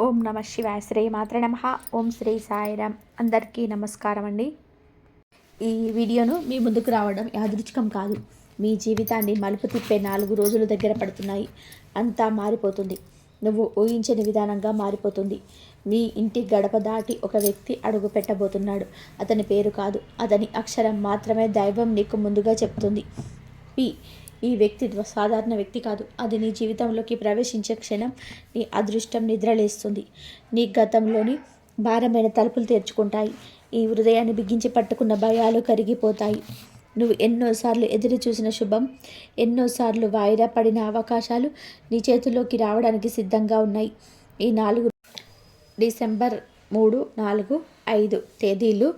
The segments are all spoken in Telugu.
ఓం నమ శివాయ. శ్రీ మాత్ర నమ. ఓం శ్రీ సాయిరామ్. అందరికీ నమస్కారం అండి. ఈ వీడియోను మీ ముందుకు రావడం యాదృచ్ఛికం కాదు. మీ జీవితాన్ని మలుపు తిప్పే 4 రోజులు దగ్గర పడుతున్నాయి. అంతా మారిపోతుంది. నువ్వు ఊహించని విధానంగా మారిపోతుంది. మీ ఇంటి గడప దాటి ఒక వ్యక్తి అడుగు పెట్టబోతున్నాడు. అతని పేరు కాదు, అతని అక్షరం మాత్రమే దైవం నీకు ముందుగా చెప్తుంది. పి. ఈ వ్యక్తి సాధారణ వ్యక్తి కాదు. అది నీ జీవితంలోకి ప్రవేశించే క్షణం నీ అదృష్టం నిద్రలేస్తుంది. నీ గతంలోని భారమైన తలుపులు తెరుచుకుంటాయి. ఈ హృదయాన్ని బిగించి పట్టుకున్న భయాలు కరిగిపోతాయి. నువ్వు ఎన్నోసార్లు ఎదురు చూసిన శుభం, ఎన్నోసార్లు వాయిదా పడిన అవకాశాలు నీ చేతుల్లోకి రావడానికి సిద్ధంగా ఉన్నాయి. ఈ 4 డిసెంబర్ 3, 4, 5 తేదీలు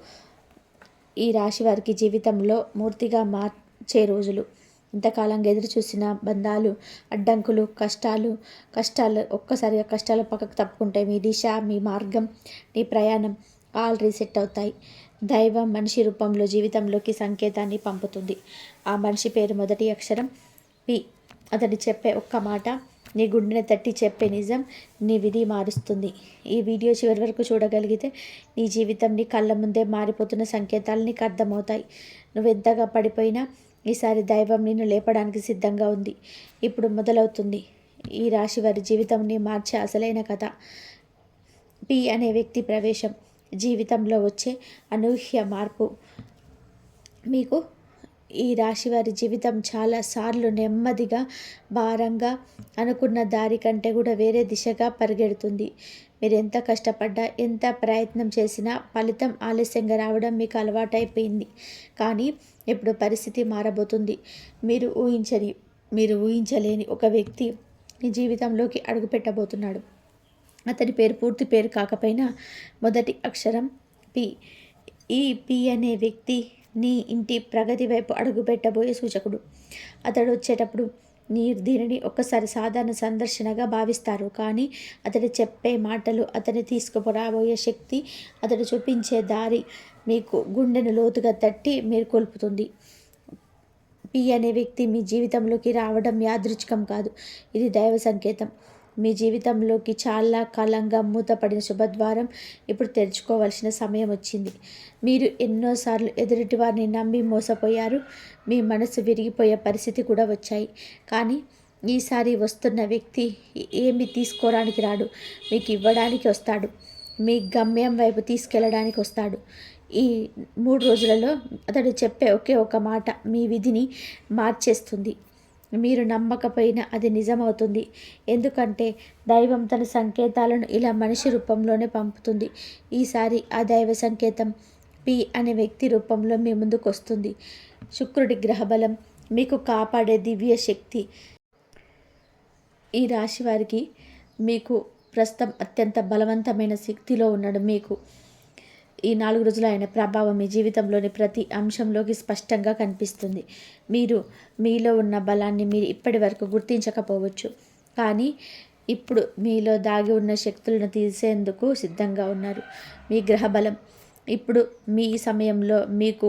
ఈ రాశి వారికి జీవితంలో మూర్తిగా మార్చే రోజులు. ఇంతకాలంగా ఎదురు చూసిన బంధాలు, అడ్డంకులు, కష్టాలు ఒక్కసారిగా కష్టాలు పక్కకు తప్పుకుంటాయి. మీ దిశ, మీ మార్గం, నీ ప్రయాణం ఆల్ రీసెట్ అవుతాయి. దైవం మనిషి రూపంలో జీవితంలోకి సంకేతాన్ని పంపుతుంది. ఆ మనిషి పేరు మొదటి అక్షరం పి. అతడు చెప్పే ఒక్క మాట నీ గుండెని తట్టి చెప్పే నిజం నీ విధి మారుస్తుంది. ఈ వీడియో చివరి వరకు చూడగలిగితే నీ జీవితం నీ కళ్ళ ముందే మారిపోతున్న సంకేతాలు నీకు అర్థమవుతాయి. నువ్వు ఎంతగా పడిపోయినా ఈసారి దైవం నిన్ను లేపడానికి సిద్ధంగా ఉంది. ఇప్పుడు మొదలవుతుంది ఈ రాశి వారి జీవితంని మార్చే అసలైన కథ. పి అనే వ్యక్తి ప్రవేశం, జీవితంలో వచ్చే అనూహ్య మార్పు. మీకు ఈ రాశి వారి జీవితం చాలాసార్లు నెమ్మదిగా, భారంగా, అనుకున్న దారి కంటే కూడా వేరే దిశగా పరిగెడుతుంది. మీరు ఎంత కష్టపడ్డా, ఎంత ప్రయత్నం చేసినా ఫలితం ఆలస్యంగా రావడం మీకు అలవాటైపోయింది. కానీ ఇప్పుడు పరిస్థితి మారబోతుంది. మీరు ఊహించలేని ఒక వ్యక్తి మీ జీవితంలోకి అడుగుపెట్టబోతున్నాడు. అతని పేరు పూర్తి పేరు కాకపోయినా మొదటి అక్షరం పి. ఈ పి అనే వ్యక్తి నీ ఇంటి ప్రగతి వైపు అడుగుపెట్టబోయే సూచకుడు. అతడు వచ్చేటప్పుడు మీరు దీనిని ఒక్కసారి సాధారణ సందర్శనగా భావిస్తారు. కానీ అతడు చెప్పే మాటలు, అతని తీసుకురాబోయే శక్తి, అతడు చూపించే దారి మీకు గుండెను లోతుగా తట్టి మీరు కోల్పుతుంది. పి అనే వ్యక్తి మీ జీవితంలోకి రావడం యాదృచ్ఛికం కాదు. ఇది దైవ సంకేతం. మీ జీవితంలోకి చాలా కాలంగా మూతపడిన శుభద్వారం ఇప్పుడు తెరుచుకోవాల్సిన సమయం వచ్చింది. మీరు ఎన్నోసార్లు ఎదుటి వారిని నమ్మి మోసపోయారు. మీ మనసు విరిగిపోయే పరిస్థితి కూడా వచ్చాయి. కానీ ఈసారి వస్తున్న వ్యక్తి ఏమి తీసుకోవడానికి రాడు, మీకు ఇవ్వడానికి వస్తాడు. మీ గమ్యం వైపు తీసుకెళ్ళడానికి వస్తాడు. ఈ 3 రోజులలో అతడు చెప్పే ఒకే ఒక మాట మీ విధిని మార్చేస్తుంది. మీరు నమ్మకపోయినా అది నిజమవుతుంది. ఎందుకంటే దైవం తన సంకేతాలను ఇలా మనిషి రూపంలోనే పంపుతుంది. ఈసారి ఆ దైవ సంకేతం పి అనే వ్యక్తి రూపంలో మీ ముందుకు వస్తుంది. శుక్రుడి గ్రహబలం, మీకు కాపాడే దివ్య శక్తి. ఈ రాశి వారికి మీకు ప్రస్తుతం అత్యంత బలవంతమైన శక్తిలో ఉన్నాడు. మీకు ఈ 4 రోజులు ఆయన ప్రభావం మీ జీవితంలోని ప్రతి అంశంలోకి స్పష్టంగా కనిపిస్తుంది. మీరు మీలో ఉన్న బలాన్ని మీరు ఇప్పటి వరకు గుర్తించకపోవచ్చు. కానీ ఇప్పుడు మీలో దాగి ఉన్న శక్తులను తీసేందుకు సిద్ధంగా ఉన్నారు. మీ గ్రహబలం ఇప్పుడు మీ సమయంలో మీకు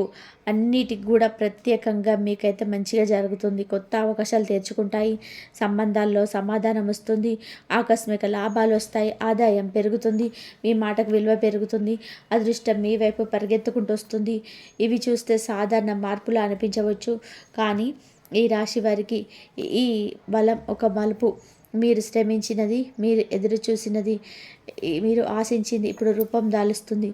అన్నిటికి కూడా ప్రత్యేకంగా మీకైతే మంచిగా జరుగుతుంది. కొత్త అవకాశాలు తెరుచుకుంటాయి. సంబంధాల్లో సమాధానం వస్తుంది. ఆకస్మిక లాభాలు వస్తాయి. ఆదాయం పెరుగుతుంది. మీ మాటకు విలువ పెరుగుతుంది. అదృష్టం మీ వైపు పరిగెత్తుకుంటూ వస్తుంది. ఇవి చూస్తే సాధారణ మార్పులు అనిపించవచ్చు. కానీ ఈ రాశి వారికి ఈ బలం ఒక మలుపు. మీరు శ్రమించినది, మీరు ఎదురు చూసినది, మీరు ఆశించింది ఇప్పుడు రూపం దాలుస్తుంది.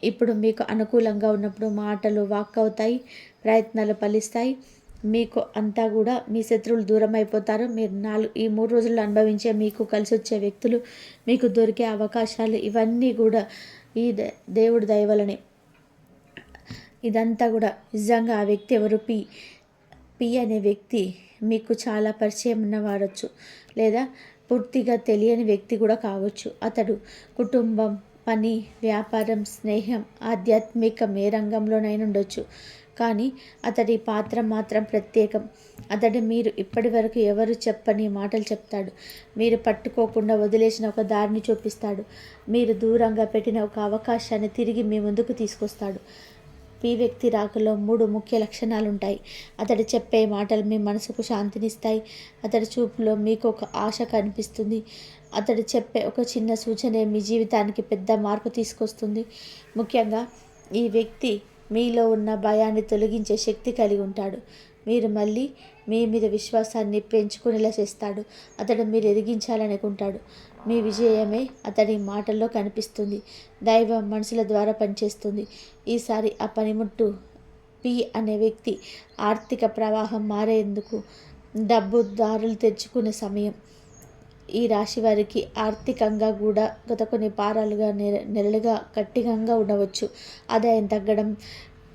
ఇప్పుడు మీకు అనుకూలంగా ఉన్నప్పుడు మాటలు వాక్ అవుతాయి, ప్రయత్నాలు ఫలిస్తాయి. మీకు అంతా కూడా మీ శత్రువులు దూరం అయిపోతారు. మీరు ఈ 3 రోజుల్లో అనుభవించే మీకు కలిసి వచ్చే వ్యక్తులు, మీకు దొరికే అవకాశాలు ఇవన్నీ కూడా ఈ దేవుడి దయ వలనే. ఇదంతా కూడా నిజంగా ఆ వ్యక్తి ఎవరు? పి అనే వ్యక్తి మీకు చాలా పరిచయం ఉన్నవాడచ్చు, లేదా పూర్తిగా తెలియని వ్యక్తి కూడా కావచ్చు. అతడు కుటుంబం, పని, వ్యాపారం, స్నేహం, ఆధ్యాత్మికం ఏ రంగంలోనైనా ఉండొచ్చు. కానీ అతడి పాత్ర మాత్రం ప్రత్యేకం. అతడు మీరు ఇప్పటి వరకు ఎవరు చెప్పని మాటలు చెప్తాడు. మీరు పట్టుకోకుండా వదిలేసిన ఒక దారిని చూపిస్తాడు. మీరు దూరంగా పెట్టిన ఒక అవకాశాన్ని తిరిగి మీ ముందుకు తీసుకొస్తాడు. ఈ వ్యక్తి రాకలో 3 ముఖ్య లక్షణాలు ఉంటాయి. అతడు చెప్పే మాటలు మీ మనసుకు శాంతినిస్తాయి. అతడి చూపులో మీకు ఒక ఆశ కనిపిస్తుంది. అతడు చెప్పే ఒక చిన్న సూచనే మీ జీవితానికి పెద్ద మార్పు తీసుకొస్తుంది. ముఖ్యంగా ఈ వ్యక్తి మీలో ఉన్న భయాన్ని తొలగించే శక్తి కలిగి ఉంటాడు. మీరు మళ్ళీ మీ మీద విశ్వాసాన్ని పెంచుకునేలా చేస్తాడు. అతడు మీరు ఎదిగించాలనుకుంటాడు. మీ విజయమే అతడి మాటల్లో కనిపిస్తుంది. దైవం మనుషుల ద్వారా పనిచేస్తుంది. ఈసారి ఆ పనిముట్టు పి అనే వ్యక్తి ఆర్థిక ప్రవాహం మారేందుకు డబ్బు దారులు తెచ్చుకునే సమయం. ఈ రాశి వారికి ఆర్థికంగా కూడా గత కొన్ని వారాలుగా నెలలుగా కఠినంగా ఉండవచ్చు. ఆదాయం తగ్గడం,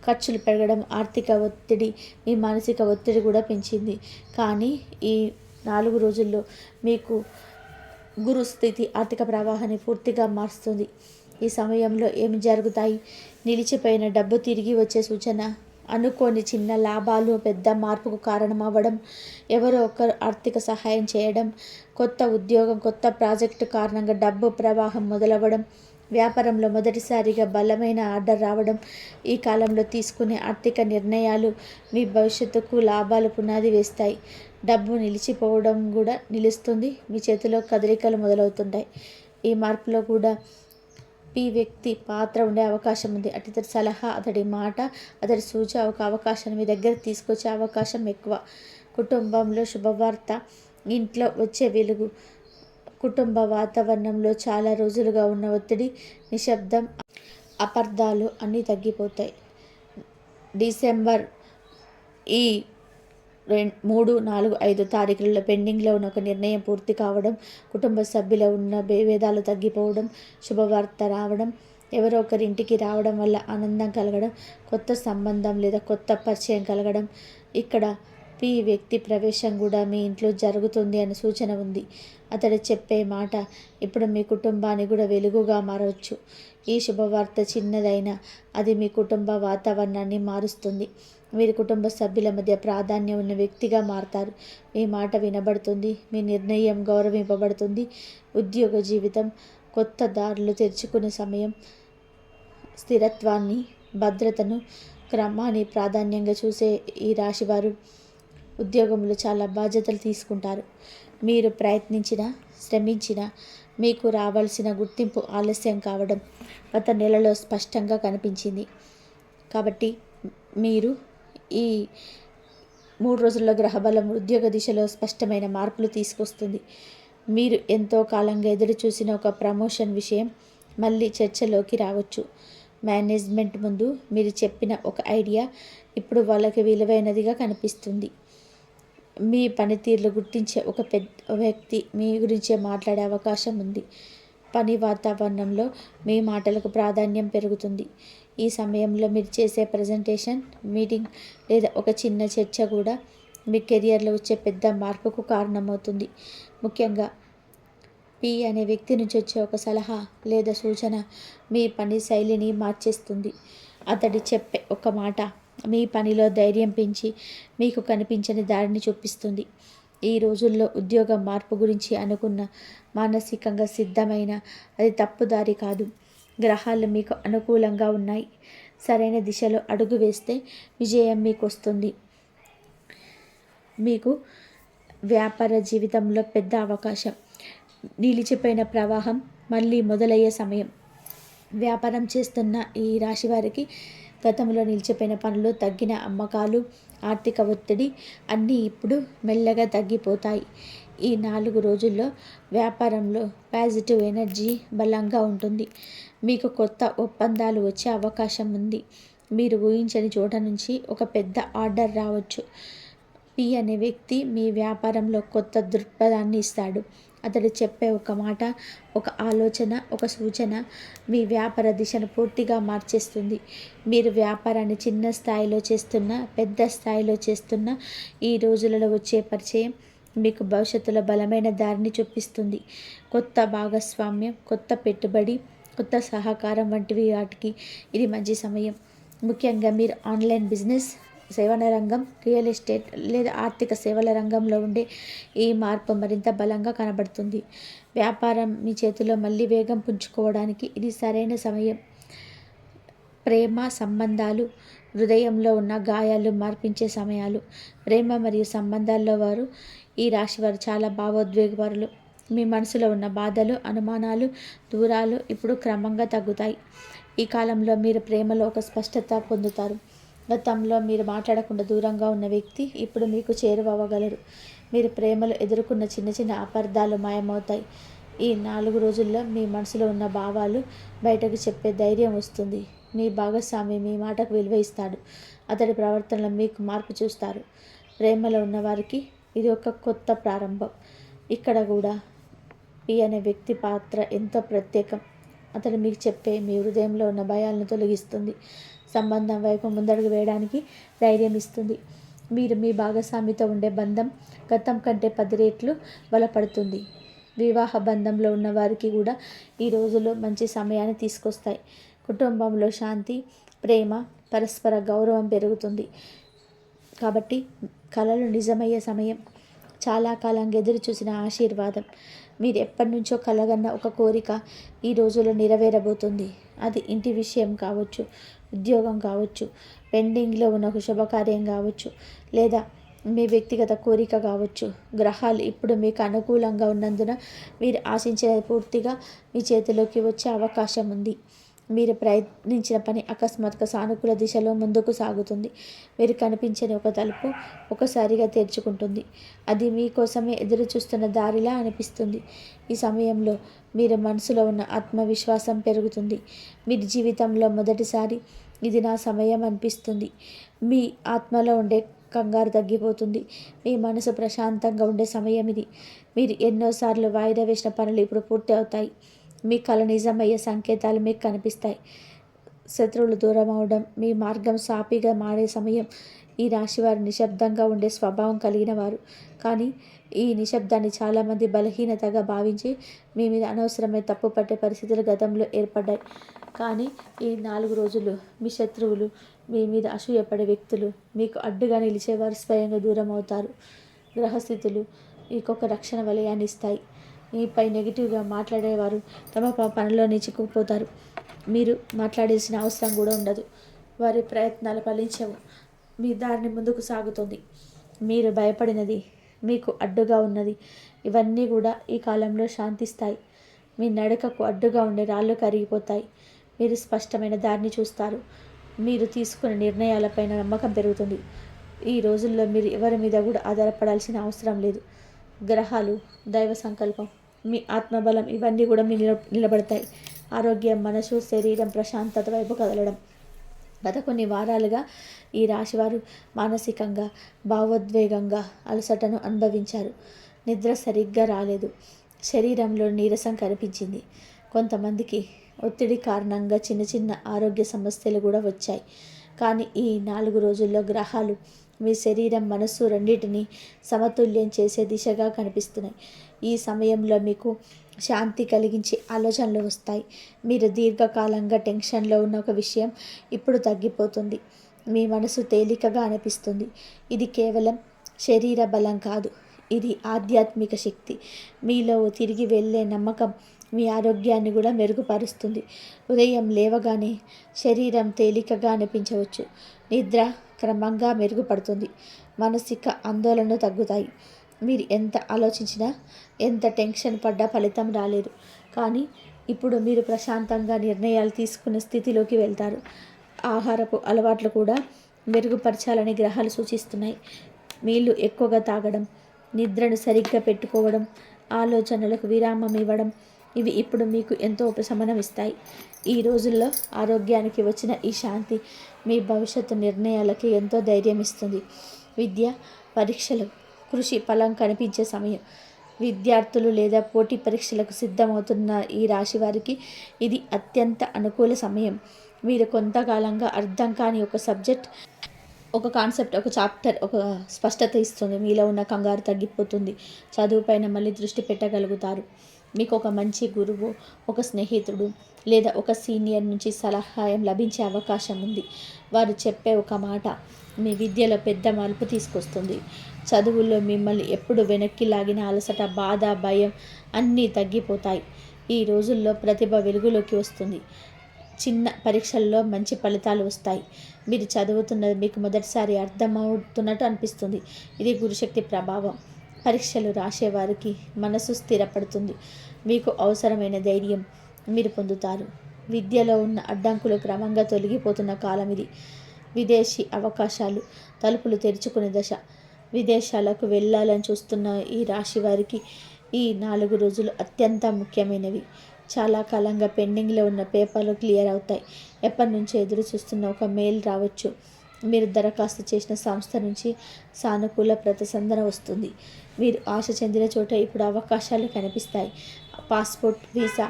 ఖర్చులు పెరగడం, ఆర్థిక ఒత్తిడి, మీ మానసిక ఒత్తిడి కూడా పెంచింది. కానీ ఈ 4 రోజుల్లో మీకు గురు స్థితి ఆర్థిక ప్రవాహాన్ని పూర్తిగా మారుస్తుంది. ఈ సమయంలో ఏమి జరుగుతాయి? నిలిచిపోయిన డబ్బు తిరిగి వచ్చే సూచన, అనుకోని చిన్న లాభాలు పెద్ద మార్పుకు కారణమవ్వడం, ఎవరో ఒకరు ఆర్థిక సహాయం చేయడం, కొత్త ఉద్యోగం, కొత్త ప్రాజెక్టు కారణంగా డబ్బు ప్రవాహం మొదలవ్వడం, వ్యాపారంలో మొదటిసారిగా బలమైన ఆర్డర్ రావడం. ఈ కాలంలో తీసుకునే ఆర్థిక నిర్ణయాలు మీ భవిష్యత్తుకు లాభాలు పునాది వేస్తాయి. డబ్బు నిలిచిపోవడం కూడా నిలుస్తుంది. మీ చేతిలో కదలికలు మొదలవుతుంటాయి. ఈ మార్పులో కూడా ఈ వ్యక్తి పాత్ర ఉండే అవకాశం ఉంది. అతడి సలహా, అతడి మాట, అతడి సూచన ఒక అవకాశాన్ని మీ దగ్గర తీసుకొచ్చే అవకాశం ఎక్కువ. కుటుంబంలో శుభవార్త, ఇంట్లో వచ్చే వెలుగు. కుటుంబ వాతావరణంలో చాలా రోజులుగా ఉన్న ఒత్తిడి, నిశ్శబ్దం, అపార్థాలు అన్నీ తగ్గిపోతాయి. డిసెంబర్ ఈ 3, 4, 5 తారీఖులలో పెండింగ్లో ఉన్న ఒక నిర్ణయం పూర్తి కావడం, కుటుంబ సభ్యుల ఉన్న భేదాలు తగ్గిపోవడం, శుభవార్త రావడం, ఎవరో ఒకరి ఇంటికి రావడం వల్ల ఆనందం కలగడం, కొత్త సంబంధం లేదా కొత్త పరిచయం కలగడం. ఇక్కడ ఈ వ్యక్తి ప్రవేశం కూడా మీ ఇంట్లో జరుగుతుంది అనే సూచన ఉంది. అతడు చెప్పే మాట ఇప్పుడు మీ కుటుంబాన్ని కూడా వెలుగుగా మారవచ్చు. ఈ శుభవార్త చిన్నదైనా అది మీ కుటుంబ వాతావరణాన్ని మారుస్తుంది. మీరు కుటుంబ సభ్యుల మధ్య ప్రాధాన్యం ఉన్న వ్యక్తిగా మారతారు. మీ మాట వినబడుతుంది. మీ నిర్ణయం గౌరవింపబడుతుంది. ఉద్యోగ జీవితం కొత్త దారులు తెరుచుకునే సమయం. స్థిరత్వాన్ని, భద్రతను, క్రమాన్ని ప్రాధాన్యంగా చూసే ఈ రాశివారు ఉద్యోగంలో చాలా బాధ్యతలు తీసుకుంటారు. మీరు ప్రయత్నించినా, శ్రమించినా మీకు రావాల్సిన గుర్తింపు ఆలస్యం కావడం గత నెలలో స్పష్టంగా కనిపించింది. కాబట్టి మీరు ఈ 3 రోజుల్లో గ్రహబలం ఉద్యోగ దిశలో స్పష్టమైన మార్పులు తీసుకొస్తుంది. మీరు ఎంతో కాలంగా ఎదురు చూసిన ఒక ప్రమోషన్ విషయం మళ్ళీ చర్చలోకి రావచ్చు. మేనేజ్మెంట్ ముందు మీరు చెప్పిన ఒక ఐడియా ఇప్పుడు వాళ్ళకి విలువైనదిగా కనిపిస్తుంది. మీ పనితీరులు గుర్తించే ఒక పెద్ద వ్యక్తి మీ గురించే మాట్లాడే అవకాశం ఉంది. పని వాతావరణంలో మీ మాటలకు ప్రాధాన్యం పెరుగుతుంది. ఈ సమయంలో మీరు చేసే ప్రజెంటేషన్, మీటింగ్ లేదా ఒక చిన్న చర్చ కూడా మీ కెరియర్లో వచ్చే పెద్ద మార్పుకు కారణమవుతుంది. ముఖ్యంగా పి అనే వ్యక్తి నుంచి వచ్చే ఒక సలహా లేదా సూచన మీ పని శైలిని మార్చేస్తుంది. అతడి చెప్పే ఒక మాట మీ పనిలో ధైర్యం పెంచి మీకు కనిపించని దారిని చూపిస్తుంది. ఈ రోజుల్లో ఉద్యోగ మార్పు గురించి అనుకున్న మానసికంగా సిద్ధమైన అది తప్పుదారి కాదు. గ్రహాలు మీకు అనుకూలంగా ఉన్నాయి. సరైన దిశలో అడుగు వేస్తే విజయం మీకు వస్తుంది. మీకు వ్యాపార జీవితంలో పెద్ద అవకాశం. నిలిచిపోయిన ప్రవాహం మళ్ళీ మొదలయ్యే సమయం. వ్యాపారం చేస్తున్న ఈ రాశి వారికి గతంలో నిలిచిపోయిన పనులు, తగ్గిన అమ్మకాలు, ఆర్థిక ఒత్తిడి అన్నీ ఇప్పుడు మెల్లగా తగ్గిపోతాయి. ఈ 4 రోజుల్లో వ్యాపారంలో పాజిటివ్ ఎనర్జీ బలంగా ఉంటుంది. మీకు కొత్త ఒప్పందాలు వచ్చే అవకాశం ఉంది. మీరు ఊహించని చోట నుంచి ఒక పెద్ద ఆర్డర్ రావచ్చు. పి అనే వ్యక్తి మీ వ్యాపారంలో కొత్త దృక్పథాన్ని ఇస్తాడు. అతడు చెప్పే ఒక మాట, ఒక ఆలోచన, ఒక సూచన మీ వ్యాపార దిశను పూర్తిగా మార్చేస్తుంది. మీరు వ్యాపారాన్ని చిన్న స్థాయిలో చేస్తున్నా, పెద్ద స్థాయిలో చేస్తున్నా ఈ రోజులలో వచ్చే పరిచయం మీకు భవిష్యత్తులో బలమైన దారిని చూపిస్తుంది. కొత్త భాగస్వామ్యం, కొత్త పెట్టుబడి, కొత్త సహకారం వంటివి వాటికి ఇది మంచి సమయం. ముఖ్యంగా మీరు ఆన్లైన్ బిజినెస్, సేవల రంగం, రియల్ ఎస్టేట్ లేదా ఆర్థిక సేవల రంగంలో ఉండే ఈ మార్పు మరింత బలంగా కనబడుతుంది. వ్యాపారం మీ చేతిలో మళ్ళీ వేగం పుంజుకోవడానికి ఇది సరైన సమయం. ప్రేమ సంబంధాలు హృదయంలో ఉన్న గాయాలు మార్పించే సమయాలు. ప్రేమ మరియు సంబంధాల్లో వారు ఈ రాశి వారు చాలా భావోద్వేగపరులు. మీ మనసులో ఉన్న బాధలు, అనుమానాలు, దూరాలు ఇప్పుడు క్రమంగా తగ్గుతాయి. ఈ కాలంలో మీరు ప్రేమలో ఒక స్పష్టత పొందుతారు. గతంలో మీరు మాట్లాడకుండా దూరంగా ఉన్న వ్యక్తి ఇప్పుడు మీకు చేరువవ్వగలరు. మీరు ప్రేమలో ఎదుర్కొన్న చిన్న చిన్న అపార్థాలు మాయమవుతాయి. ఈ 4 రోజుల్లో మీ మనసులో ఉన్న భావాలు బయటకు చెప్పే ధైర్యం వస్తుంది. మీ భాగస్వామి మీ మాటకు విలువ ఇస్తాడు. అతడి ప్రవర్తనలో మీకు మార్పు చూస్తారు. ప్రేమలో ఉన్నవారికి ఇది ఒక కొత్త ప్రారంభం. ఇక్కడ కూడా పి అనే వ్యక్తి పాత్ర ఎంతో ప్రత్యేకం. అతడు మీకు చెప్పే మీ హృదయంలో ఉన్న భయాలను తొలగిస్తుంది. సంబంధం వైపు ముందడుగు వేయడానికి ధైర్యం ఇస్తుంది. మీరు మీ భాగస్వామితో ఉండే బంధం గతం కంటే 10 రెట్లు బలపడుతుంది. వివాహ బంధంలో ఉన్న వారికి కూడా ఈ రోజుల్లో మంచి సమయాన్ని తీసుకొస్తాయి. కుటుంబంలో శాంతి, ప్రేమ, పరస్పర గౌరవం పెరుగుతుంది. కాబట్టి కలలు నిజమయ్యే సమయం. చాలా కాలంగా ఎదురు చూసిన ఆశీర్వాదం, మీరు ఎప్పటి నుంచో కలగన్న ఒక కోరిక ఈ రోజులో నెరవేరబోతుంది. అది ఇంటి విషయం కావచ్చు, ఉద్యోగం కావచ్చు, పెండింగ్లో ఉన్న ఒక శుభకార్యం కావచ్చు, లేదా మీ వ్యక్తిగత కోరిక కావచ్చు. గ్రహాలు ఇప్పుడు మీకు అనుకూలంగా ఉన్నందున మీరు ఆశించేది పూర్తిగా మీ చేతిలోకి వచ్చే అవకాశం ఉంది. మీరు ప్రయత్నించిన పని అకస్మాత్తుగా సానుకూల దిశలో ముందుకు సాగుతుంది. మీరు కనిపించని ఒక తలుపు ఒకసారిగా తెరుచుకుంటుంది. అది మీకోసమే ఎదురు చూస్తున్న దారిలా అనిపిస్తుంది. ఈ సమయంలో మీరు మనసులో ఉన్న ఆత్మవిశ్వాసం పెరుగుతుంది. మీరు జీవితంలో మొదటిసారి ఇది నా సమయం అనిపిస్తుంది. మీ ఆత్మలో ఉండే కంగారు తగ్గిపోతుంది. మీ మనసు ప్రశాంతంగా ఉండే సమయం ఇది. మీరు ఎన్నోసార్లు వాయిదా వేసిన పనులు ఇప్పుడు పూర్తి అవుతాయి. మీ కల నిజమయ్యే సంకేతాలు మీకు కనిపిస్తాయి. శత్రువులు దూరం అవడం, మీ మార్గం సాపిగా మారే సమయం. ఈ రాశివారు నిశ్శబ్దంగా ఉండే స్వభావం కలిగిన వారు. కానీ ఈ నిశ్శబ్దాన్ని చాలామంది బలహీనతగా భావించి మీ మీద అనవసరమైన తప్పు పట్టే పరిస్థితులు గతంలో ఏర్పడ్డాయి. కానీ ఈ 4 రోజులు మీ శత్రువులు, మీ మీద అసూయపడే వ్యక్తులు, మీకు అడ్డుగా నిలిచేవారు స్వయంగా దూరం అవుతారు. గ్రహస్థితులు మీకొక రక్షణ వలయాన్ని ఇస్తాయి. మీపై నెగిటివ్గా మాట్లాడేవారు తమ పనిలోనే చిక్కుకుపోతారు. మీరు మాట్లాడాల్సిన అవసరం కూడా ఉండదు. వారి ప్రయత్నాలు ఫలించవు. మీ దారిని ముందుకు సాగుతుంది. మీరు భయపడినది, మీకు అడ్డుగా ఉన్నది, ఇవన్నీ కూడా ఈ కాలంలో శాంతిస్తాయి. మీ నడకకు అడ్డుగా ఉండే రాళ్ళు కరిగిపోతాయి. మీరు స్పష్టమైన దారిని చూస్తారు. మీరు తీసుకునే నిర్ణయాలపైన నమ్మకం పెరుగుతుంది. ఈ రోజుల్లో మీరు ఎవరి మీద కూడా ఆధారపడాల్సిన అవసరం లేదు. గ్రహాలు, దైవ సంకల్పం, మీ ఆత్మబలం ఇవన్నీ కూడా మీ నిలబడతాయి. ఆరోగ్యం, మనసు, శరీరం ప్రశాంతత వైపు కదలడం. గత కొన్ని వారాలుగా ఈ రాశివారు మానసికంగా, భావోద్వేగంగా అలసటను అనుభవించారు. నిద్ర సరిగ్గా రాలేదు. శరీరంలో నీరసం కనిపించింది. కొంతమందికి ఒత్తిడి కారణంగా చిన్న చిన్న ఆరోగ్య సమస్యలు కూడా వచ్చాయి. కానీ ఈ 4 రోజుల్లో గ్రహాలు మీ శరీరం, మనస్సు రెండింటినీ సమతుల్యం చేసే దిశగా కనిపిస్తున్నాయి. ఈ సమయంలో మీకు శాంతి కలిగించే ఆలోచనలు వస్తాయి. మీరు దీర్ఘకాలంగా టెన్షన్లో ఉన్న ఒక విషయం ఇప్పుడు తగ్గిపోతుంది. మీ మనసు తేలికగా అనిపిస్తుంది. ఇది కేవలం శరీర బలం కాదు, ఇది ఆధ్యాత్మిక శక్తి. మీలో తిరిగి వెళ్ళే నమ్మకం మీ ఆరోగ్యాన్ని కూడా మెరుగుపరుస్తుంది. ఉదయం లేవగానే శరీరం తేలికగా అనిపించవచ్చు. నిద్ర క్రమంగా మెరుగుపడుతుంది. మానసిక ఆందోళనలు తగ్గుతాయి. మీరు ఎంత ఆలోచించినా, ఎంత టెన్షన్ పడ్డా ఫలితం రాలేదు. కానీ ఇప్పుడు మీరు ప్రశాంతంగా నిర్ణయాలు తీసుకునే స్థితిలోకి వెళ్తారు. ఆహారపు అలవాట్లు కూడా మెరుగుపరచాలని గ్రహాలు సూచిస్తున్నాయి. నీళ్లు ఎక్కువగా తాగడం, నిద్రను సరిగ్గా పెట్టుకోవడం, ఆలోచనలకు విరామం ఇవ్వడం, ఇవి ఇప్పుడు మీకు ఎంతో ఉపశమనం ఇస్తాయి. ఈ రోజుల్లో ఆరోగ్యానికి వచ్చిన ఈ శాంతి మీ భవిష్యత్తు నిర్ణయాలకి ఎంతో ధైర్యం ఇస్తుంది. విద్య, పరీక్షలు, కృషి ఫలం కనిపించే సమయం. విద్యార్థులు లేదా పోటీ పరీక్షలకు సిద్ధమవుతున్న ఈ రాశి వారికి ఇది అత్యంత అనుకూల సమయం. మీరు కొంతకాలంగా అర్థం కాని ఒక సబ్జెక్ట్, ఒక కాన్సెప్ట్, ఒక చాప్టర్ ఒక స్పష్టత ఇస్తుంది. మీలో ఉన్న కంగారు తగ్గిపోతుంది. చదువుపైన మళ్ళీ దృష్టి పెట్టగలుగుతారు. మీకు ఒక మంచి గురువు, ఒక స్నేహితుడు లేదా ఒక సీనియర్ నుంచి సలహాయం లభించే అవకాశం ఉంది. వారు చెప్పే ఒక మాట మీ విద్యలో పెద్ద మార్పు తీసుకొస్తుంది. చదువుల్లో మిమ్మల్ని ఎప్పుడు వెనక్కి లాగిన అలసట, బాధ, భయం అన్నీ తగ్గిపోతాయి. ఈ రోజుల్లో ప్రతిభ వెలుగులోకి వస్తుంది. చిన్న పరీక్షల్లో మంచి ఫలితాలు వస్తాయి. మీరు చదువుతున్నది మీకు మొదటిసారి అర్థమవుతున్నట్టు అనిపిస్తుంది. ఇది గురుశక్తి ప్రభావం. పరీక్షలు రాసేవారికి మనసు స్థిరపడుతుంది. మీకు అవసరమైన ధైర్యం మీరు పొందుతారు. విద్యలో ఉన్న అడ్డంకులు క్రమంగా తొలగిపోతున్న కాలం ఇది. విదేశీ అవకాశాలు తలుపులు తెరుచుకునే దశ. విదేశాలకు వెళ్ళాలని చూస్తున్న ఈ రాశి వారికి ఈ 4 రోజులు అత్యంత ముఖ్యమైనవి. చాలా కాలంగా పెండింగ్లో ఉన్న పేపర్లు క్లియర్ అవుతాయి. ఎప్పటి నుంచో ఎదురు చూస్తున్న ఒక మెయిల్ రావచ్చు. మీరు దరఖాస్తు చేసిన సంస్థ నుంచి సానుకూల ప్రతిస్పందన వస్తుంది. మీరు ఆశ చెందిన చోట ఇప్పుడు అవకాశాలు కనిపిస్తాయి. పాస్పోర్ట్, వీసా,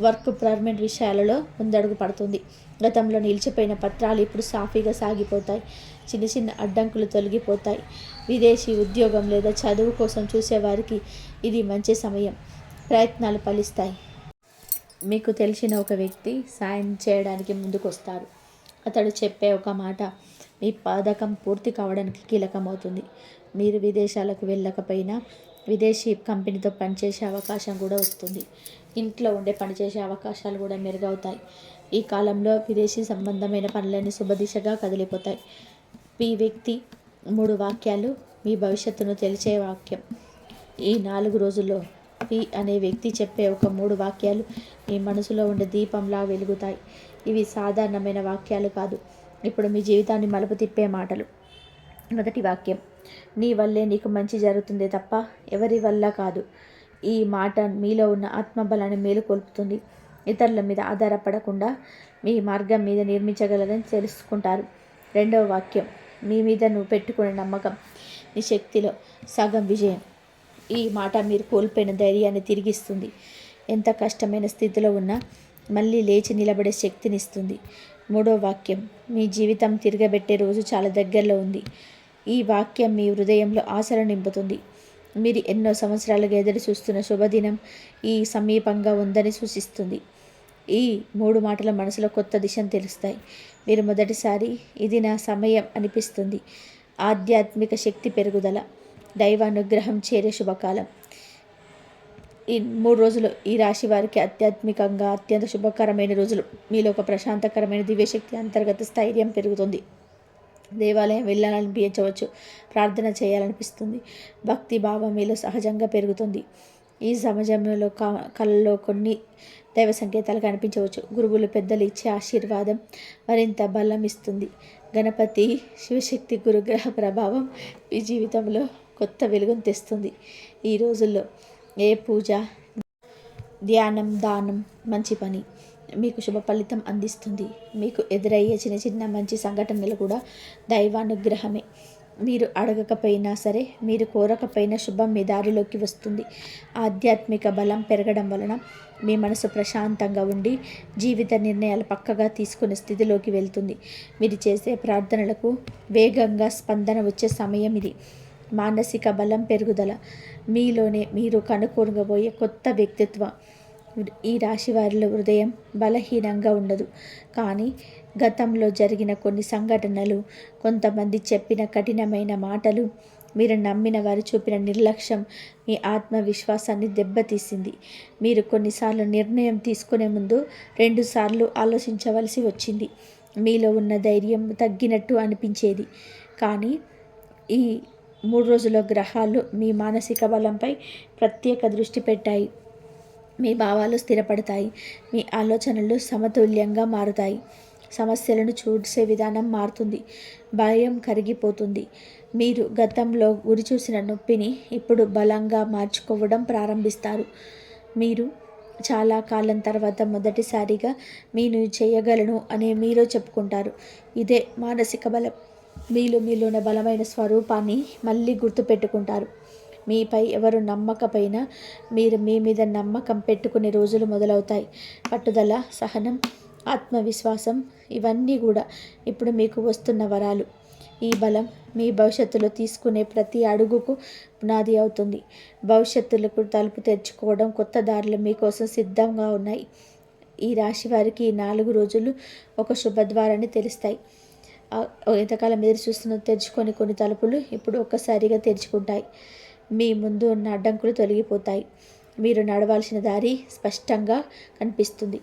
వర్క్ పర్మిట్ విషయాలలో ముందడుగు పడుతుంది. గతంలో నిలిచిపోయిన పత్రాలు ఇప్పుడు సాఫీగా సాగిపోతాయి. చిన్న చిన్న అడ్డంకులు తొలగిపోతాయి. విదేశీ ఉద్యోగం లేదా చదువు కోసం చూసేవారికి ఇది మంచి సమయం. ప్రయత్నాలు ఫలిస్తాయి. మీకు తెలిసిన ఒక వ్యక్తి సాయం చేయడానికి ముందుకొస్తారు. అతడు చెప్పే ఒక మాట మీ పథకం పూర్తి కావడానికి కీలకమవుతుంది. మీరు విదేశాలకు వెళ్ళకపోయినా విదేశీ కంపెనీతో పనిచేసే అవకాశం కూడా వస్తుంది. ఇంట్లో ఉండే పనిచేసే అవకాశాలు కూడా మెరుగవుతాయి. ఈ కాలంలో విదేశీ సంబంధమైన పనులన్నీ శుభదిశగా కదిలిపోతాయి. ఈ వ్యక్తి 3 వాక్యాలు మీ భవిష్యత్తును తెలిసే వాక్యం. ఈ 4 రోజుల్లో పి అనే వ్యక్తి చెప్పే ఒక 3 వాక్యాలు మీ మనసులో ఉండే దీపంలా వెలుగుతాయి. ఇవి సాధారణమైన వాక్యాలు కాదు. ఇప్పుడు మీ జీవితాన్ని మలుపు తిప్పే మాటలు. మొదటి వాక్యం, నీ వల్లే నీకు మంచి జరుగుతుందే తప్ప ఎవరి వల్ల కాదు. ఈ మాట మీలో ఉన్న ఆత్మబలాన్ని మేలుకొల్పుతుంది. ఇతరుల మీద ఆధారపడకుండా మీ మార్గం మీద నిర్మించగలరని తెలుసుకుంటారు. రెండవ వాక్యం, మీ మీద నువ్వు పెట్టుకునే నమ్మకం నీ శక్తిలో సగం విజయం. ఈ మాట మీరు కోల్పోయిన ధైర్యాన్ని తిరిగిస్తుంది. ఎంత కష్టమైన స్థితిలో ఉన్నా మళ్ళీ లేచి నిలబడే శక్తినిస్తుంది. మూడో వాక్యం, మీ జీవితం తిరగబెట్టే రోజు చాలా దగ్గరలో ఉంది. ఈ వాక్యం మీ హృదయంలో ఆశలు నింపుతుంది. మీరు ఎన్నో సంవత్సరాలుగా ఎదురు చూస్తున్న శుభదినం ఈ సమీపంగా ఉందని సూచిస్తుంది. ఈ 3 మాటల మనసులో కొత్త దిశను తెలుస్తాయి. మీరు మొదటిసారి ఇది నా సమయం అనిపిస్తుంది. ఆధ్యాత్మిక శక్తి పెరుగుదల, దైవానుగ్రహం చేరే శుభకాలం. ఈ 3 రోజులు ఈ రాశి వారికి ఆధ్యాత్మికంగా అత్యంత శుభకరమైన రోజులు. మీలో ఒక ప్రశాంతకరమైన దివ్యశక్తి అంతర్గత స్థైర్యం పెరుగుతుంది. దేవాలయం వెళ్ళాలనిపించవచ్చు, ప్రార్థన చేయాలనిపిస్తుంది. భక్తి భావం మీలో సహజంగా పెరుగుతుంది. ఈ సమాజంలో కళలో కొన్ని దైవ సంకేతాలు కనిపించవచ్చు. గురువులు, పెద్దలు ఇచ్చే ఆశీర్వాదం మరింత బలం ఇస్తుంది. గణపతి, శివశక్తి, గురుగ్రహ ప్రభావం మీ జీవితంలో కొత్త వెలుగును తెస్తుంది. ఈ రోజుల్లో ఏ పూజ, ధ్యానం, దానం, మంచి పని మీకు శుభ ఫలితం అందిస్తుంది. మీకు ఎదురయ్యే చిన్న చిన్న మంచి సంఘటనలు కూడా దైవానుగ్రహమే. మీరు అడగకపోయినా సరే, మీరు కోరకపోయినా శుభం మీ దారిలోకి వస్తుంది. ఆధ్యాత్మిక బలం పెరగడం వలన మీ మనసు ప్రశాంతంగా ఉండి జీవిత నిర్ణయాలు పక్కగా తీసుకునే స్థితిలోకి వెళ్తుంది. మీరు చేసే ప్రార్థనలకు వేగంగా స్పందన వచ్చే సమయం ఇది. మానసిక బలం పెరుగుదల, మీలోనే మీరు కనుక్కోబోయే కొత్త వ్యక్తిత్వం. ఈ రాశి వారిలో హృదయం బలహీనంగా ఉండదు, కానీ గతంలో జరిగిన కొన్ని సంఘటనలు, కొంతమంది చెప్పిన కఠినమైన మాటలు, మీరు నమ్మిన వారు చూపిన నిర్లక్ష్యం మీ ఆత్మవిశ్వాసాన్ని దెబ్బతీసింది. మీరు కొన్నిసార్లు నిర్ణయం తీసుకునే ముందు 2 సార్లు ఆలోచించవలసి వచ్చింది. మీలో ఉన్న ధైర్యం తగ్గినట్టు అనిపించేది. కానీ ఈ 3 రోజుల గ్రహాలు మీ మానసిక బలంపై ప్రత్యేక దృష్టి పెట్టాయి. మీ భావాలు స్థిరపడతాయి. మీ ఆలోచనలు సమతుల్యంగా మారుతాయి. సమస్యలను చూసే విధానం మారుతుంది. భయం కరిగిపోతుంది. మీరు గతంలో గురిచూసిన నొప్పిని ఇప్పుడు బలంగా మార్చుకోవడం ప్రారంభిస్తారు. మీరు చాలా కాలం తర్వాత మొదటిసారిగా నేను చేయగలను అని మీలో చెప్పుకుంటారు. ఇదే మానసిక బలం. మీలోని బలమైన స్వరూపాన్ని మళ్ళీ గుర్తుపెట్టుకుంటారు. మీపై ఎవరు నమ్మకపోయినా మీరు మీ మీద నమ్మకం పెట్టుకునే రోజులు మొదలవుతాయి. పట్టుదల, సహనం, ఆత్మవిశ్వాసం ఇవన్నీ కూడా ఇప్పుడు మీకు వస్తున్న వరాలు. ఈ బలం మీ భవిష్యత్తులో తీసుకునే ప్రతి అడుగుకు పునాది అవుతుంది. భవిష్యత్తులకు తలుపు తెరుచుకోవడం, కొత్త దారులు మీకోసం సిద్ధంగా ఉన్నాయి. ఈ రాశి వారికి ఈ 4 రోజులు ఒక శుభద్వారాన్ని తెలుస్తాయి. ఎంతకాలం ఎదురు చూస్తున్న తెరుచుకొని కొన్ని తలుపులు ఇప్పుడు ఒక్కసారిగా తెరుచుకుంటాయి. మీ ముందు ఉన్న అడ్డంకులు తొలగిపోతాయి. మీరు నడవాల్సిన దారి స్పష్టంగా కనిపిస్తుంది.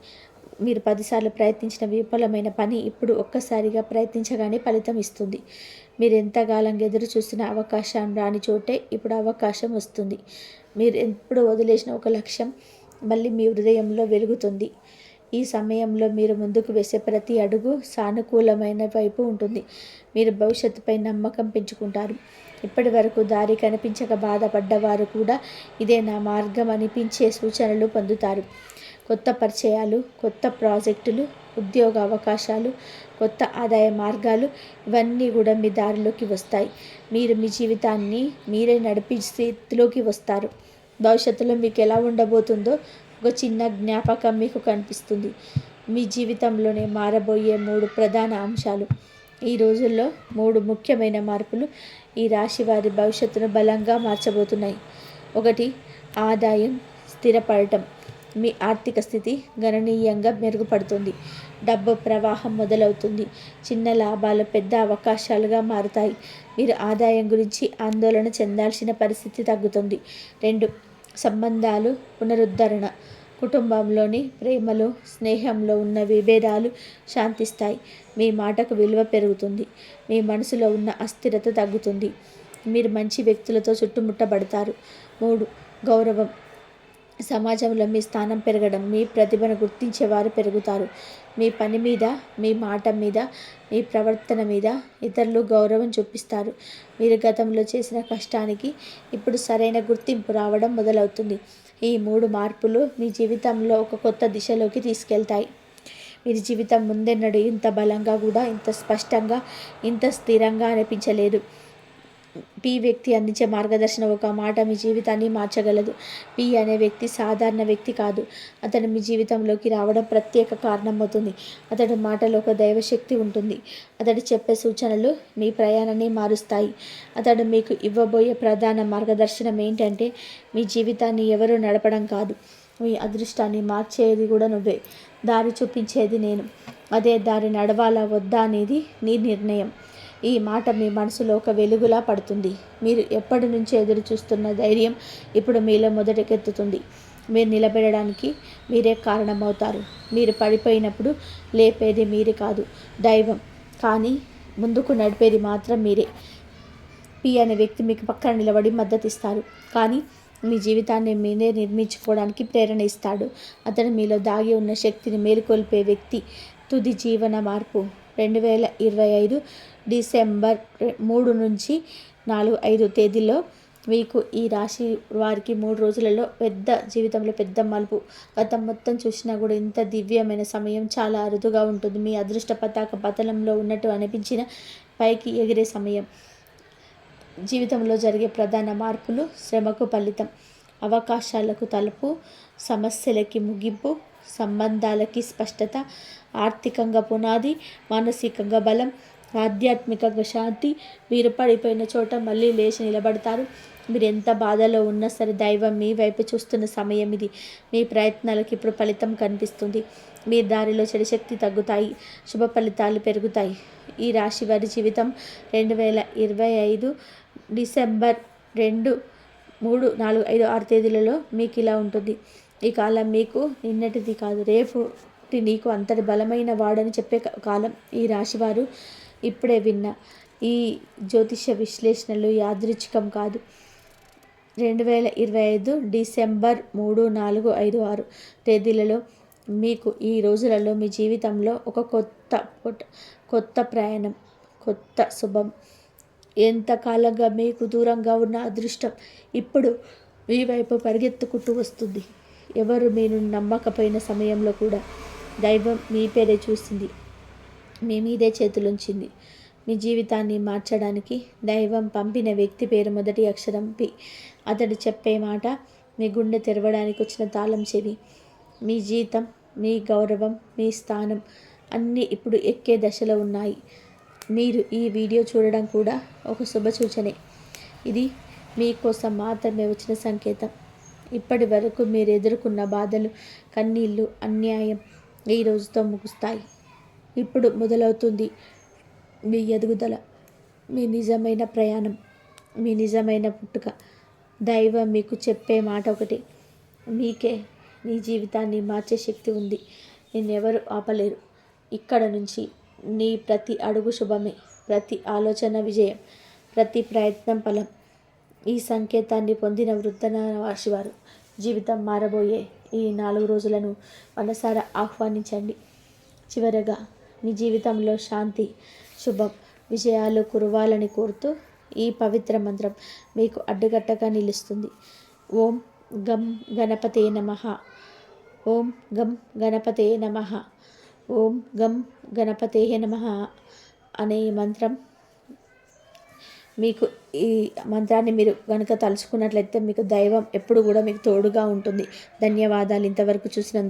మీరు 10 సార్లు ప్రయత్నించిన విఫలమైన పని ఇప్పుడు ఒక్కసారిగా ప్రయత్నించగానే ఫలితం ఇస్తుంది. మీరు ఎంతకాలం ఎదురు చూసిన అవకాశం రాని చోటే ఇప్పుడు అవకాశం వస్తుంది. మీరు ఎప్పుడు వదిలేసిన ఒక లక్ష్యం మళ్ళీ మీ హృదయంలో వెలుగుతుంది. ఈ సమయంలో మీరు ముందుకు వేసే ప్రతి అడుగు సానుకూలమైన వైపు ఉంటుంది. మీరు భవిష్యత్తుపై నమ్మకం పెంచుకుంటారు. ఇప్పటి వరకు దారి కనిపించక బాధపడ్డవారు కూడా ఇదే నా మార్గం అనిపించే సూచనలు పొందుతారు. కొత్త పరిచయాలు, కొత్త ప్రాజెక్టులు, ఉద్యోగ అవకాశాలు, కొత్త ఆదాయ మార్గాలు ఇవన్నీ కూడా మీ దారిలోకి వస్తాయి. మీరు మీ జీవితాన్ని మీరే నడిపే స్థితిలోకి వస్తారు. భవిష్యత్తులో మీకు ఎలా ఉండబోతుందో ఒక చిన్న జ్ఞాపకం మీకు కనిపిస్తుంది. మీ జీవితంలోనే మారబోయే 3 ప్రధాన అంశాలు. ఈ రోజుల్లో 3 ముఖ్యమైన మార్పులు ఈ రాశి వారి భవిష్యత్తును బలంగా మార్చబోతున్నాయి. 1. ఆదాయం స్థిరపడటం. మీ ఆర్థిక స్థితి గణనీయంగా మెరుగుపడుతుంది. డబ్బు ప్రవాహం మొదలవుతుంది. చిన్న లాభాలు పెద్ద అవకాశాలుగా మారుతాయి. మీరు ఆదాయం గురించి ఆందోళన చెందాల్సిన పరిస్థితి తగ్గుతుంది. 2. సంబంధాలు పునరుద్ధరణ. కుటుంబంలోని ప్రేమలో, స్నేహంలో ఉన్న విభేదాలు శాంతిస్తాయి. మీ మాటకు విలువ పెరుగుతుంది. మీ మనసులో ఉన్న అస్థిరత తగ్గుతుంది. మీరు మంచి వ్యక్తులతో చుట్టుముట్టబడతారు. 3. గౌరవం. సమాజంలో మీ స్థానం పెరగడం, మీ ప్రతిభను గుర్తించేవారు పెరుగుతారు. మీ పని మీద, మీ మాట మీద, మీ ప్రవర్తన మీద ఇతరులు గౌరవం చూపిస్తారు. మీరు గతంలో చేసిన కష్టానికి ఇప్పుడు సరైన గుర్తింపు రావడం మొదలవుతుంది. ఈ 3 మార్పులు మీ జీవితంలో ఒక కొత్త దిశలోకి తీసుకెళ్తాయి. మీరు జీవితం ముందెన్నడూ ఇంత బలంగా కూడా, ఇంత స్పష్టంగా, ఇంత స్థిరంగా అనిపించలేదు. పి వ్యక్తి అందించే మార్గదర్శనం ఒక మాట మీ జీవితాన్ని మార్చగలదు. పి అనే వ్యక్తి సాధారణ వ్యక్తి కాదు. అతను మీ జీవితంలోకి రావడం ప్రత్యేక కారణం అవుతుంది. అతడి మాటలో ఒక దైవశక్తి ఉంటుంది. అతడు చెప్పే సూచనలు మీ ప్రయాణాన్ని మారుస్తాయి. అతడు మీకు ఇవ్వబోయే ప్రధాన మార్గదర్శనం ఏంటంటే మీ జీవితాన్ని ఎవరూ నడపడం కాదు, మీ అదృష్టాన్ని మార్చేది కూడా నువ్వే. దారి చూపించేది నేను. అదే దారి నడవాలా వద్దా అనేది నీ నిర్ణయం. ఈ మాట మీ మనసులో ఒక వెలుగులా పడుతుంది. మీరు ఎప్పటి నుంచో ఎదురు చూస్తున్న ధైర్యం ఇప్పుడు మీలో మొదటికెత్తుతుంది. మీరు నిలబెట్టడానికి మీరే కారణమవుతారు. మీరు పడిపోయినప్పుడు లేపేది మీరే కాదు, దైవం. కానీ ముందుకు నడిపేది మాత్రం మీరే. పి అనే వ్యక్తి మీకు పక్కన నిలబడి మద్దతిస్తారు. కానీ మీ జీవితాన్ని మీరే నిర్మించుకోవడానికి ప్రేరణ ఇస్తాడు. అతను మీలో దాగి ఉన్న శక్తిని మేలుకొల్పే వ్యక్తి. తుది జీవన మార్పు. 2025 డిసెంబర్ 3 నుంచి 4-5 తేదీల్లో మీకు ఈ రాశి వారికి 3 రోజులలో జీవితంలో పెద్ద మలుపు. గతం మొత్తం చూసినా కూడా ఇంత దివ్యమైన సమయం చాలా అరుదుగా ఉంటుంది. మీ అదృష్ట పతాక పతనంలో ఉన్నట్టు అనిపించిన పైకి ఎగిరే సమయం. జీవితంలో జరిగే ప్రధాన మార్పులు. శ్రమకు ఫలితం. అవకాశాలకు తలుపు, సమస్యలకి ముగింపు, సంబంధాలకి స్పష్టత, ఆర్థికంగా పునాది, మానసికంగా బలం, ఆధ్యాత్మికంగా శాంతి. మీరు పడిపోయిన చోట మళ్ళీ లేచి నిలబడతారు. మీరు ఎంత బాధలో ఉన్నా సరే దైవం మీ వైపు చూస్తున్న సమయం ఇది. మీ ప్రయత్నాలకు ఇప్పుడు ఫలితం కనిపిస్తుంది. మీ దారిలో చెడు శక్తి తగ్గుతాయి, శుభ ఫలితాలు పెరుగుతాయి. ఈ రాశి వారి జీవితం 2025 డిసెంబర్ 2, 3, 4, 5, 6 తేదీలలో మీకు ఇలా ఉంటుంది. ఈ కాలం మీకు నిన్నటిది కాదు, రేపుటి నీకు అంతటి బలమైన వాడని చెప్పే కాలం. ఈ రాశివారు ఇప్పుడే విన్న ఈ జ్యోతిష విశ్లేషణలు యాదృచ్ఛికం కాదు. 2025 డిసెంబర్ 3, 4, 5, 6 తేదీలలో మీకు ఈ రోజులలో మీ జీవితంలో ఒక కొత్త ప్రయాణం, కొత్త శుభం. ఎంతకాలంగా మీకు దూరంగా ఉన్న అదృష్టం ఇప్పుడు మీ వైపు పరిగెత్తుకుంటూ వస్తుంది. ఎవరు మీరు నమ్మకపోయిన సమయంలో కూడా దైవం మీ పేరే చూసింది, మీ మీదే చేతులుంచింది. మీ జీవితాన్ని మార్చడానికి దైవం పంపిన వ్యక్తి పేరు మొదటి అక్షరం పి. అతడు చెప్పే మాట మీ గుండె తెరవడానికి వచ్చిన తాళం చెవి. మీ జీతం, మీ గౌరవం, మీ స్థానం అన్నీ ఇప్పుడు ఎక్కే దశలో ఉన్నాయి. మీరు ఈ వీడియో చూడడం కూడా ఒక శుభ సూచనే. ఇది మీకోసం మాత్రమే వచ్చిన సంకేతం. ఇప్పటి వరకు మీరు ఎదుర్కొన్న బాధలు, కన్నీళ్ళు, అన్యాయం ఈ రోజుతో ముగుస్తాయి. ఇప్పుడు మొదలవుతుంది మీ ఎదుగుదల, మీ నిజమైన ప్రయాణం, మీ నిజమైన పుట్టుక. దైవం మీకు చెప్పే మాట ఒకటి: మీకే మీ జీవితాన్ని మార్చే శక్తి ఉంది. నిన్నెవరు ఆపలేరు. ఇక్కడ నుంచి నీ ప్రతి అడుగు శుభమే, ప్రతి ఆలోచన విజయం, ప్రతి ప్రయత్నం ఫలం. ఈ సంకేతాన్ని పొందిన వృద్ధవారు జీవితం మారబోయే ఈ 4 రోజులను మనసారా ఆహ్వానించండి. చివరగా మీ జీవితంలో శాంతి, శుభం, విజయాలు కురవాలని కోరుతూ ఈ పవిత్ర మంత్రం మీకు అడ్డుకట్టగా నిలుస్తుంది. ఓం గం గణపతే నమః. ఓం గం గణపతే నమః. ఓం గం గణపతే నమః అనే ఈ మంత్రం మీకు ఈ మంత్రాన్ని మీరు కనుక తలుచుకున్నట్లయితే మీకు దైవం ఎప్పుడు కూడా మీకు తోడుగా ఉంటుంది. ధన్యవాదాలు ఇంతవరకు చూసినందుకు.